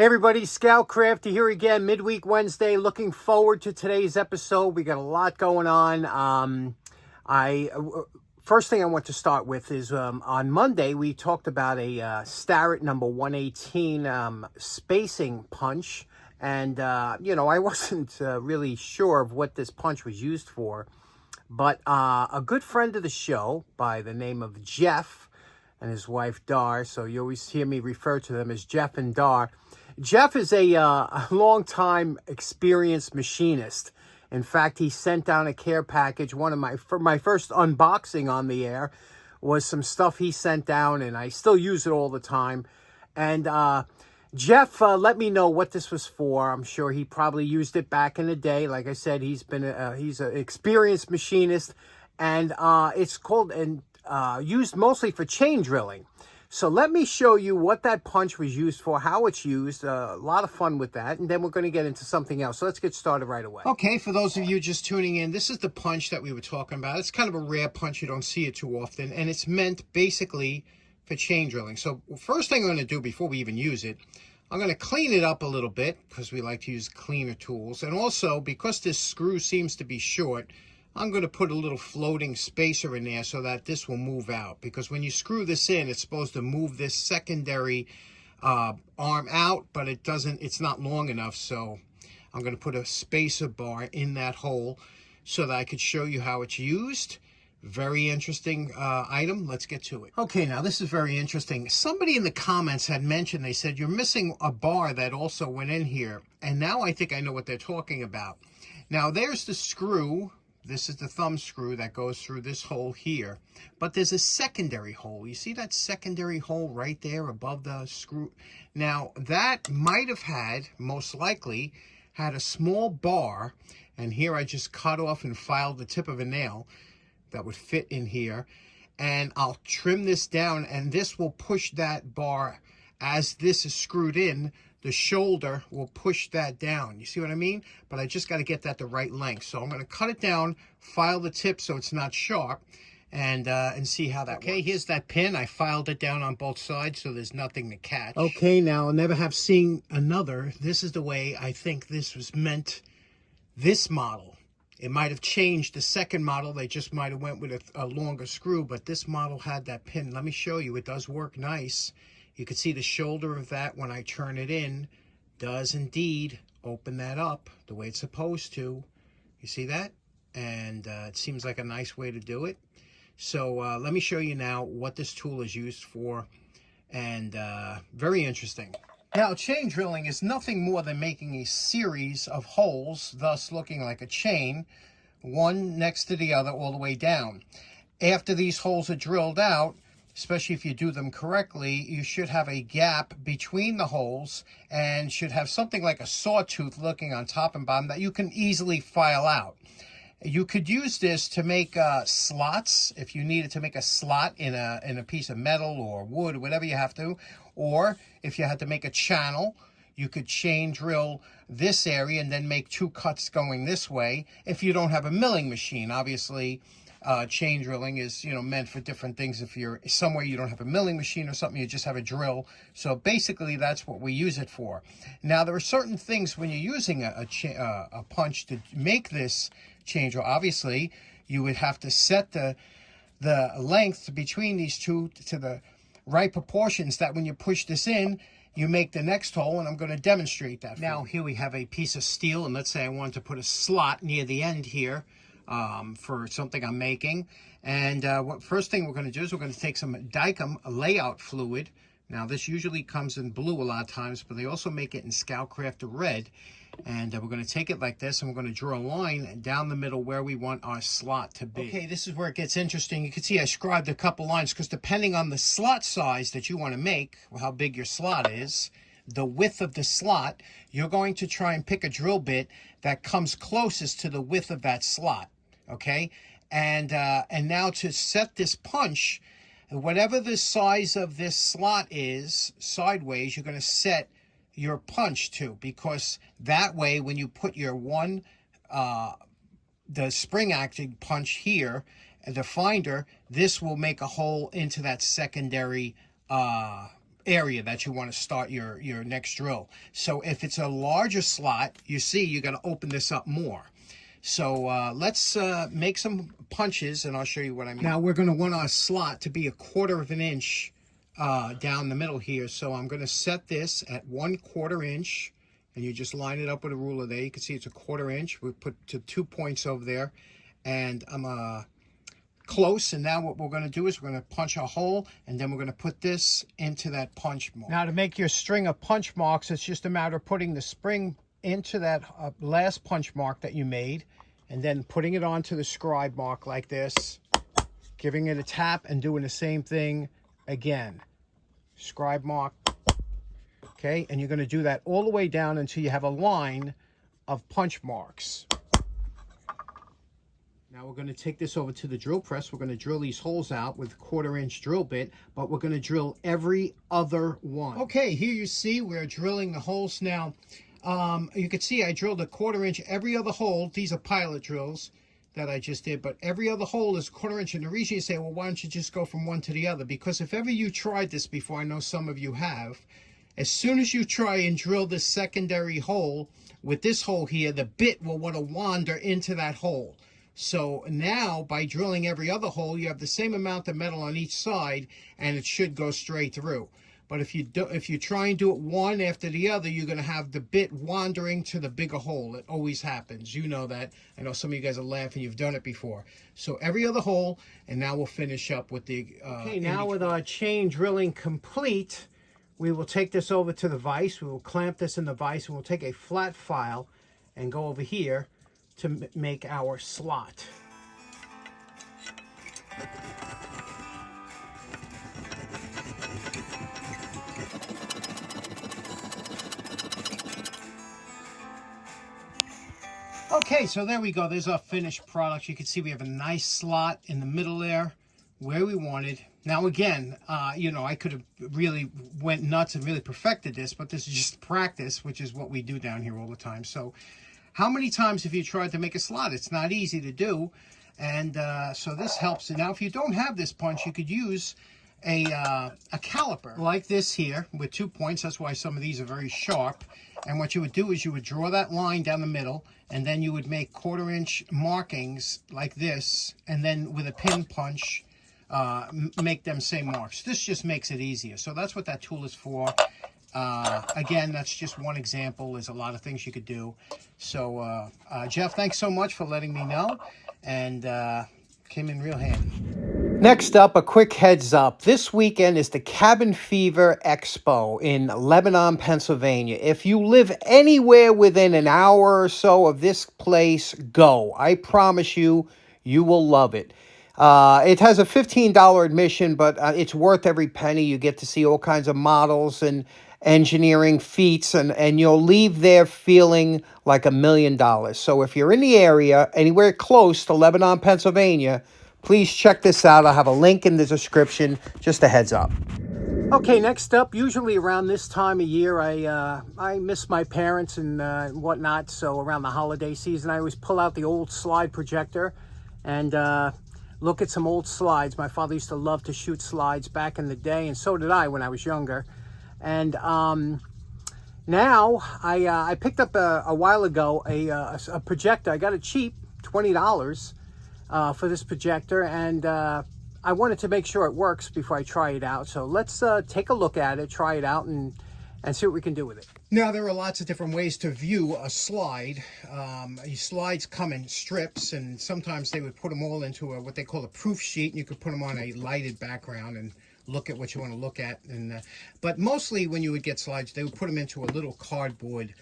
Hey everybody, Scout Crafty here again, midweek Wednesday. Looking forward to today's episode. We got a lot going on. First thing I want to start with is on Monday we talked about a Starrett No.118 spacing punch, and I wasn't really sure of what this punch was used for, but a good friend of the show by the name of Jeff and his wife Dar, so you always hear me refer to them as Jeff and Dar. Jeff is a long-time experienced machinist. In fact, he sent down a care package. For my first unboxing on the air was some stuff he sent down, and I still use it all the time. And Jeff let me know what this was for. I'm sure he probably used it back in the day. Like I said, he's an experienced machinist, and it's called and used mostly for chain drilling. So let me show you what that punch was used for, how it's used. A lot of fun with that. And then we're going to get into something else. So let's get started right away. Okay, for those of you just tuning in, this is the punch that we were talking about. It's kind of a rare punch. You don't see it too often. And it's meant basically for chain drilling. So first thing I'm going to do before we even use it, I'm going to clean it up a little bit because we like to use cleaner tools. And also, because this screw seems to be short, I'm going to put a little floating spacer in there so that this will move out. Because when you screw this in, it's supposed to move this secondary arm out, but it doesn't. It's not long enough. So I'm going to put a spacer bar in that hole so that I could show you how it's used. Very interesting item. Let's get to it. Okay, now this is very interesting. Somebody in the comments had mentioned, they said, you're missing a bar that also went in here. And now I think I know what they're talking about. Now there's the screw. This is the thumb screw that goes through this hole here. But there's a secondary hole. You see that secondary hole right there above the screw? Now, that might have had, most likely, had a small bar. And here I just cut off and filed the tip of a nail that would fit in here. And I'll trim this down, and this will push that bar as this is screwed in. The shoulder will push that down. You see what I mean? But I just got to get that the right length. So I'm going to cut it down, file the tip so it's not sharp, and see how that works. Okay, here's that pin. I filed it down on both sides so there's nothing to catch. Okay, now I'll never have seen another. This is the way I think this was meant, this model. It might have changed the second model. They just might have went with a longer screw, but this model had that pin. Let me show you. It does work nice. You can see the shoulder of that when I turn it in does indeed open that up the way it's supposed to. You see that? And it seems like a nice way to do it. So let me show you now what this tool is used for. And very interesting. Now, chain drilling is nothing more than making a series of holes, thus looking like a chain, one next to the other all the way down. After these holes are drilled out, especially if you do them correctly, you should have a gap between the holes and should have something like a sawtooth looking on top and bottom that you can easily file out. You could use this to make slots if you needed to make a slot in a piece of metal or wood, whatever you have to. Or if you had to make a channel, you could chain drill this area and then make two cuts going this way. If you don't have a milling machine, obviously, chain drilling is, meant for different things. If you're somewhere you don't have a milling machine or something, you just have a drill. So basically, that's what we use it for. Now, there are certain things when you're using a punch to make this chain drill. Obviously, you would have to set the length between these two to the right proportions that when you push this in, you make the next hole, and I'm going to demonstrate that. Now, here we have a piece of steel, and let's say I want to put a slot near the end here. For something I'm making. And first thing we're going to do is we're going to take some Dykem layout fluid. Now this usually comes in blue a lot of times, but they also make it in Scout Crafter red. And we're going to take it like this, and we're going to draw a line down the middle where we want our slot to be. Okay, this is where it gets interesting. You can see I scribed a couple lines because depending on the slot size that you want to make, how big your slot is, the width of the slot, you're going to try and pick a drill bit that comes closest to the width of that slot. Okay, and now to set this punch, whatever the size of this slot is sideways, you're going to set your punch to, because that way when you put your the spring acting punch here, the finder, this will make a hole into that secondary area that you want to start your next drill. So if it's a larger slot, you see you got to open this up more. So let's make some punches, and I'll show you what I mean. Now we're going to want our slot to be 1/4 of an inch down the middle here. So I'm going to set this at 1/4 inch, and you just line it up with a ruler there. You can see it's 1/4 inch. We put 2 points over there, and I'm close. And now what we're going to do is we're going to punch a hole, and then we're going to put this into that punch mark. Now to make your string of punch marks, it's just a matter of putting the spring into that last punch mark that you made, and then putting it onto the scribe mark like this, giving it a tap, and doing the same thing again. Scribe mark. Okay, and you're going to do that all the way down until you have a line of punch marks. Now we're going to take this over to the drill press. We're going to drill these holes out with 1/4 inch drill bit, but we're going to drill every other one. Okay, here you see we're drilling the holes now. You can see I drilled 1/4 inch every other hole. These are pilot drills that I just did, but every other hole is 1/4 inch. And the reason you say, well, why don't you just go from one to the other? Because if ever you tried this before, I know some of you have, as soon as you try and drill this secondary hole with this hole here, the bit will want to wander into that hole. So now by drilling every other hole, you have the same amount of metal on each side, and it should go straight through. But if you try and do it one after the other, you're going to have the bit wandering to the bigger hole. It always happens. You know that. I know some of you guys are laughing. You've done it before. So every other hole, and now we'll finish up with the... okay, now with our chain drilling complete, we will take this over to the vise. We will clamp this in the vise, and we'll take a flat file and go over here to make our slot. Okay, so there we go. There's our finished product. You can see we have a nice slot in the middle there where we wanted. Now again, you know, I could have really went nuts and really perfected this, but this is just practice, which is what we do down here all the time. So how many times have you tried to make a slot? It's not easy to do. And so this helps. And now if you don't have this punch, you could use a caliper like this here with 2 points. That's why some of these are very sharp. And what you would do is you would draw that line down the middle, and then you would make 1/4 inch markings like this, and then with a pin punch, make them same marks. This just makes it easier. So that's what that tool is for. Again, that's just one example. There's a lot of things you could do. So Jeff, thanks so much for letting me know, and came in real handy. Next up, a quick heads up. This weekend is the Cabin Fever Expo in Lebanon, Pennsylvania. If you live anywhere within an hour or so of this place, go. I promise you, you will love it. It has a $15 admission, but it's worth every penny. You get to see all kinds of models and engineering feats, and you'll leave there feeling like $1 million. So if you're in the area, anywhere close to Lebanon, Pennsylvania, please check this out. I'll have a link in the description. Just a heads up. Okay, next up, usually around this time of year, I miss my parents and whatnot. So around the holiday season, I always pull out the old slide projector and look at some old slides. My father used to love to shoot slides back in the day, and so did I when I was younger. And now I picked up a while ago a projector. I got it cheap, $20 for this projector, and I wanted to make sure it works before I try it out. So let's take a look at it, try it out, and see what we can do with it. Now, there are lots of different ways to view a slide. These slides come in strips, and sometimes they would put them all into what they call a proof sheet, and you could put them on a lighted background and look at what you want to look at. And but mostly when you would get slides, they would put them into a little cardboard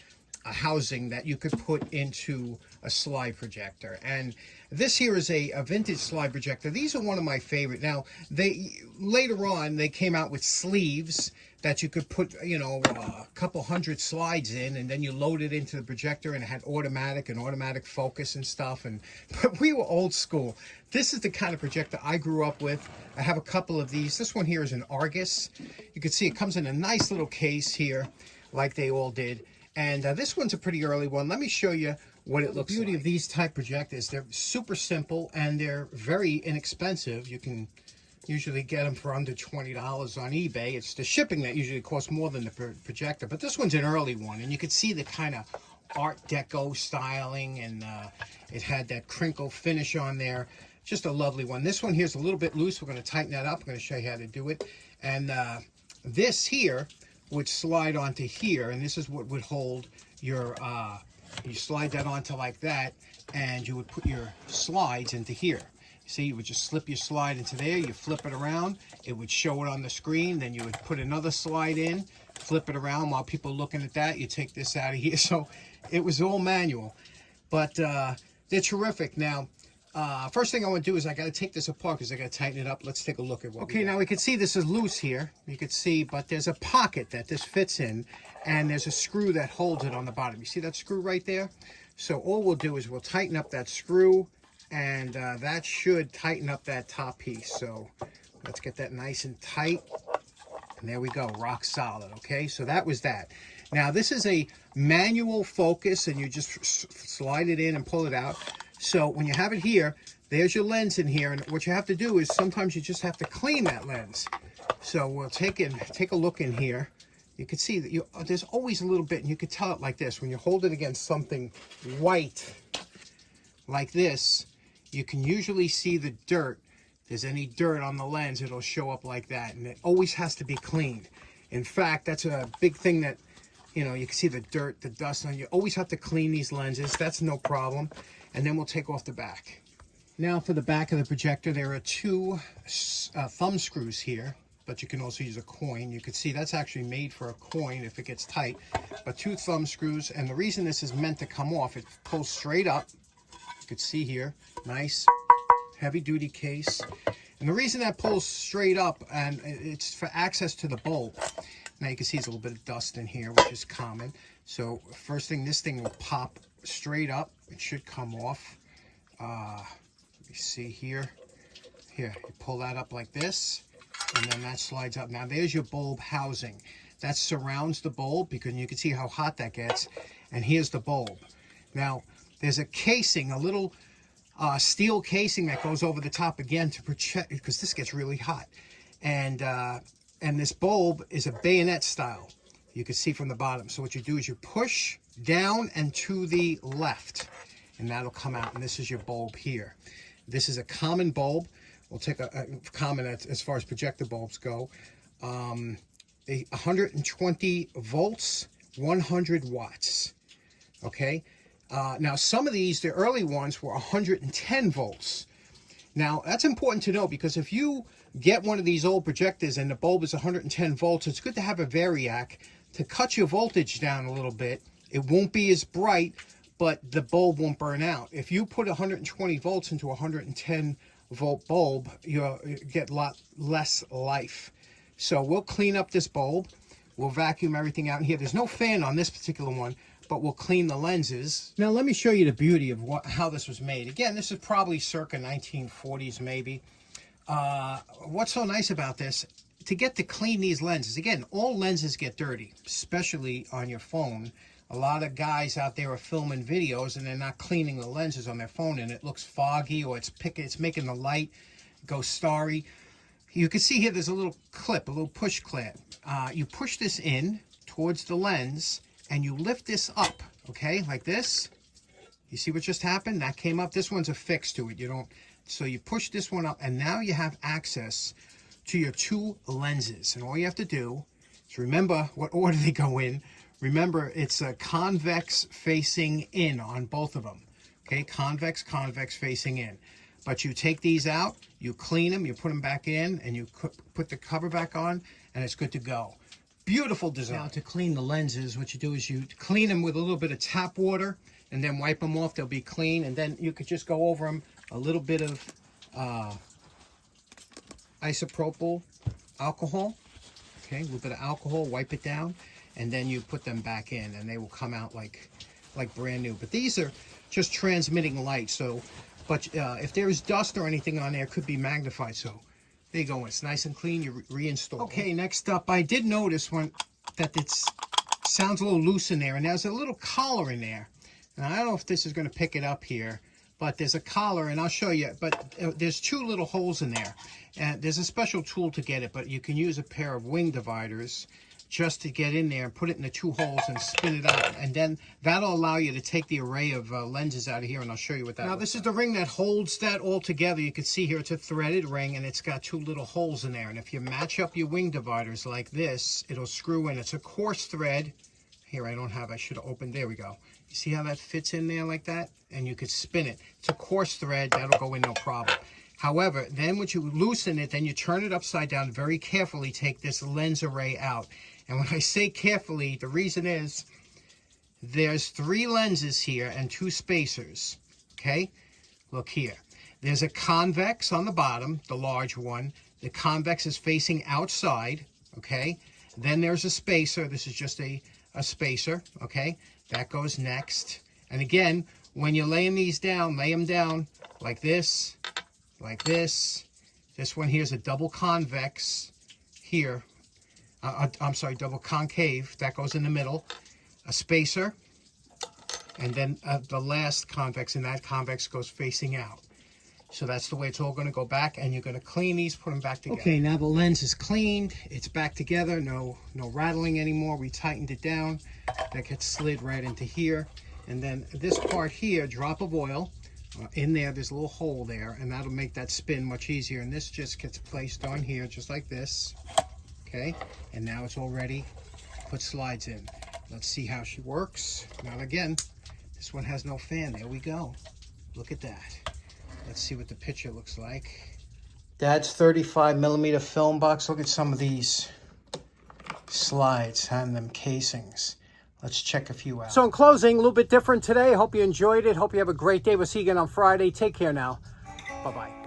housing that you could put into a slide projector. And this here is a vintage slide projector. These are one of my favorite. Now, later on they came out with sleeves that you could put, you know, a couple hundred slides in, and then you load it into the projector, and it had automatic focus and stuff. But we were old school. This is the kind of projector I grew up with. I have a couple of these. This one here is an Argus. You can see it comes in a nice little case here, like they all did. And this one's a pretty early one. Let me show you what it looks like. The beauty of these type projectors, they're super simple and they're very inexpensive. You can Usually get them for under $20 on eBay. It's the shipping that usually costs more than the projector. But this one's an early one, and you can see the kind of Art Deco styling, and it had that crinkle finish on there. Just a lovely one. This one here is a little bit loose. We're going to tighten that up. I'm going to show you how to do it. And this here would slide onto here, and this is what would hold your, you slide that onto like that, and you would put your slides into here. See, you would just slip your slide into there, you flip it around, it would show it on the screen, then you would put another slide in, flip it around while people are looking at that, you take this out of here. So it was all manual, but they're terrific. Now, first thing I want to do is I got to take this apart because I got to tighten it up. Let's take a look at what. Okay, now we can see this is loose here. You can see, but there's a pocket that this fits in, and there's a screw that holds it on the bottom. You see that screw right there? So all we'll do is we'll tighten up that screw, and that should tighten up that top piece. So let's get that nice and tight. And there we go, rock solid. Okay, so that was that. Now this is a manual focus, and you just slide it in and pull it out. So when you have it here, there's your lens in here, and what you have to do is sometimes you just have to clean that lens. So we'll take a look in here. You can see that there's always a little bit, and you can tell it like this. When you hold it against something white like this, you can usually see the dirt. If there's any dirt on the lens, it'll show up like that, and it always has to be cleaned. In fact, that's a big thing that, you know, you can see the dirt, the dust on you. Always have to clean these lenses. That's no problem. And then we'll take off the back. Now for the back of the projector, there are two thumb screws here, but you can also use a coin. You can see that's actually made for a coin if it gets tight, but two thumb screws. And the reason this is meant to come off, it pulls straight up. You can see here, nice heavy duty case. And the reason that pulls straight up, and it's for access to the bulb. Now you can see there's a little bit of dust in here, which is common. So first thing, this thing will pop straight up. It should come off. Let me see here. Here, you pull that up like this, and then that slides up. Now there's your bulb housing. That surrounds the bulb, because you can see how hot that gets. And here's the bulb. Now there's a casing, a little steel casing that goes over the top again to protect, because this gets really hot. And this bulb is a bayonet style. You can see from the bottom. So what you do is you push down and to the left, and that'll come out. And this is your bulb here. This is a common bulb. We'll take a common as far as projector bulbs go. 120 volts, 100 watts. Okay. Now some of these, the early ones, were 110 volts. Now that's important to know, because if you get one of these old projectors and the bulb is 110 volts, it's good to have a variac to cut your voltage down a little bit. It won't be as bright, but the bulb won't burn out. If you put 120 volts into a 110 volt bulb, you get a lot less life. So we'll clean up this bulb. We'll vacuum everything out in here. There's no fan on this particular one, but we'll clean the lenses. Now let me show you the beauty of how this was made. Again, this is probably circa 1940s maybe. What's so nice about this, to get to clean these lenses, again, all lenses get dirty, especially on your phone. A lot of guys out there are filming videos and they're not cleaning the lenses on their phone, and it looks foggy, or it's making the light go starry. You can see here there's a little clip, a little push clip. You push this in towards the lens and you lift this up, okay, like this. You see what just happened? That came up. This one's affixed to it. So you push this one up, and now you have access to your two lenses. And all you have to do is remember what order they go in. Remember, it's a convex facing in on both of them. Okay, convex facing in. But you take these out, you clean them, you put them back in, and you put the cover back on, and it's good to go. Beautiful design. Now to clean the lenses, what you do is you clean them with a little bit of tap water, and then wipe them off. They'll be clean, and then you could just go over them a little bit of isopropyl alcohol. Okay, a little bit of alcohol, wipe it down, and then you put them back in, and they will come out like brand new. But these are just transmitting light, so, but if there is dust or anything on there, it could be magnified. So there you go. When it's nice and clean, you reinstall. Okay, next up, I did notice that it sounds a little loose in there, and there's a little collar in there. Now, I don't know if this is going to pick it up here, but there's a collar, and I'll show you. But there's two little holes in there, and there's a special tool to get it, but you can use a pair of wing dividers just to get in there and put it in the two holes and spin it out, and then that'll allow you to take the array of lenses out of here, and I'll show you what that is. Now this is the ring that holds that all together. You can see here it's a threaded ring, and it's got two little holes in there, and if you match up your wing dividers like this, it'll screw in. It's a coarse thread. Here, I should have opened, there we go. You see how that fits in there like that? And you could spin it. It's a coarse thread, that'll go in no problem. However, then once you loosen it, then you turn it upside down, very carefully take this lens array out. And when I say carefully, the reason is there's 3 lenses here and 2 spacers, okay? Look here. There's a convex on the bottom, the large one. The convex is facing outside, okay? Then there's a spacer. This is just a spacer, okay? That goes next. And again, when you're laying these down, lay them down like this, like this. This one here is a double convex here. I'm sorry, double concave. That goes in the middle. A spacer. And then the last convex, and that convex goes facing out. So that's the way it's all going to go back, and you're going to clean these, put them back together. Okay, now the lens is cleaned. It's back together. No rattling anymore. We tightened it down. That gets slid right into here. And then this part here, drop of oil. In there, there's a little hole there, and that'll make that spin much easier. And this just gets placed on here, just like this. Okay, and now it's all ready. Put slides in. Let's see how she works. Now again, this one has no fan. There we go. Look at that. Let's see what the picture looks like. Dad's 35mm film box. Look at some of these slides and them casings. Let's check a few out. So in closing, a little bit different today. Hope you enjoyed it. Hope you have a great day. We'll see you again on Friday. Take care now. Bye-bye.